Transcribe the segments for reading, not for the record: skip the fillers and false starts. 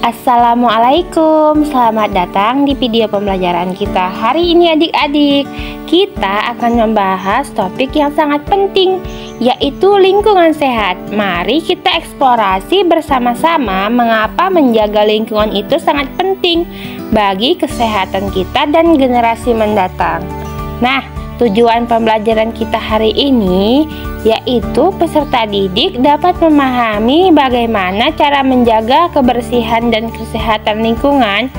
Assalamualaikum, selamat datang di video pembelajaran kita. Hari ini adik-adik, kita akan membahas topik yang sangat penting, yaitu lingkungan sehat. Mari kita eksplorasi bersama-sama mengapa menjaga lingkungan itu sangat penting bagi kesehatan kita dan generasi mendatang. Nah, tujuan pembelajaran kita hari ini yaitu peserta didik dapat memahami bagaimana cara menjaga kebersihan dan kesehatan lingkungan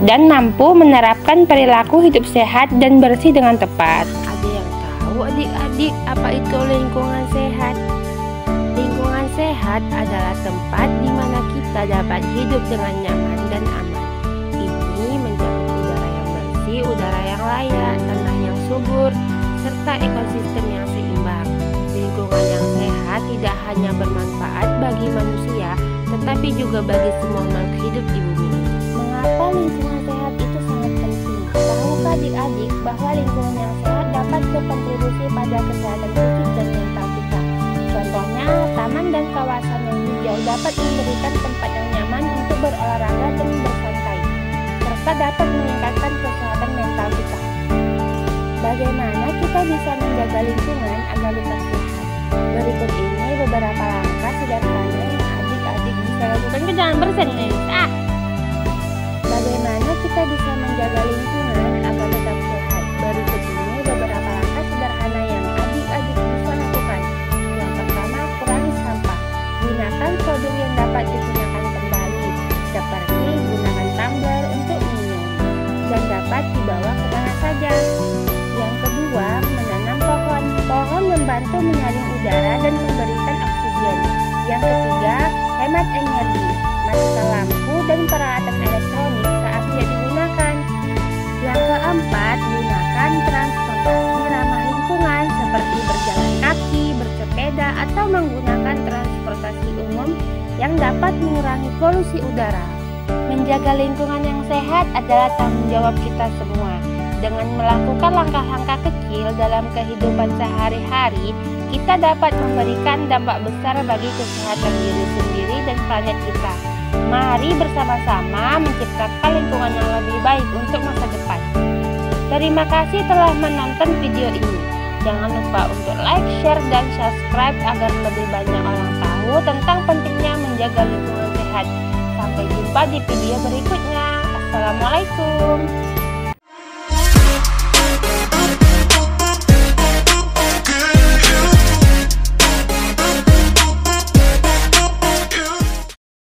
dan mampu menerapkan perilaku hidup sehat dan bersih dengan tepat. Ada yang tahu adik-adik apa itu lingkungan sehat? Lingkungan sehat adalah tempat di mana kita dapat hidup dengan nyaman dan aman. Ini mencakup udara yang bersih, udara yang layak, tanah yang subur, serta ekosistem yang seimbang. Lingkungan yang sehat tidak hanya bermanfaat bagi manusia, tetapi juga bagi semua makhluk hidup di bumi. Mengapa lingkungan sehat itu sangat penting? Tahukah adik-adik bahwa lingkungan yang sehat dapat berkontribusi pada kesehatan fisik dan mental kita? Contohnya, taman dan kawasan yang hijau dapat memberikan tempat yang nyaman untuk berolahraga dan bersantai, serta dapat meningkatkan kesehatan mental kita. Bagaimana kita bisa menjaga lingkungan agar tetap sehat? Berikut ini beberapa langkah sederhana yang adik-adik bisa lakukan. Jangan bersedih nih. Bagaimana kita bisa menjaga lingkungan agar tetap sehat? Berikut ini beberapa langkah sederhana yang adik-adik bisa lakukan. Yang pertama, kurangi sampah. Gunakan produk yang dapat digunakan kembali, seperti gunakan tumbler untuk minum dan dapat dibawa kemana saja. Yang kedua, menanam pohon. Pohon membantu menyaring udara dan memberikan oksigen. Yang ketiga, hemat energi. Matikan lampu dan peralatan elektronik saat tidak digunakan. Yang keempat, gunakan transportasi ramah lingkungan seperti berjalan kaki, bersepeda, atau menggunakan transportasi umum yang dapat mengurangi polusi udara. Menjaga lingkungan yang sehat adalah tanggung jawab kita semua. Dengan melakukan langkah-langkah kecil dalam kehidupan sehari-hari, kita dapat memberikan dampak besar bagi kesehatan diri sendiri dan planet kita. Mari bersama-sama menciptakan lingkungan yang lebih baik untuk masa depan. Terima kasih telah menonton video ini. Jangan lupa untuk like, share, dan subscribe agar lebih banyak orang tahu tentang pentingnya menjaga lingkungan sehat. Sampai jumpa di video berikutnya. Assalamualaikum.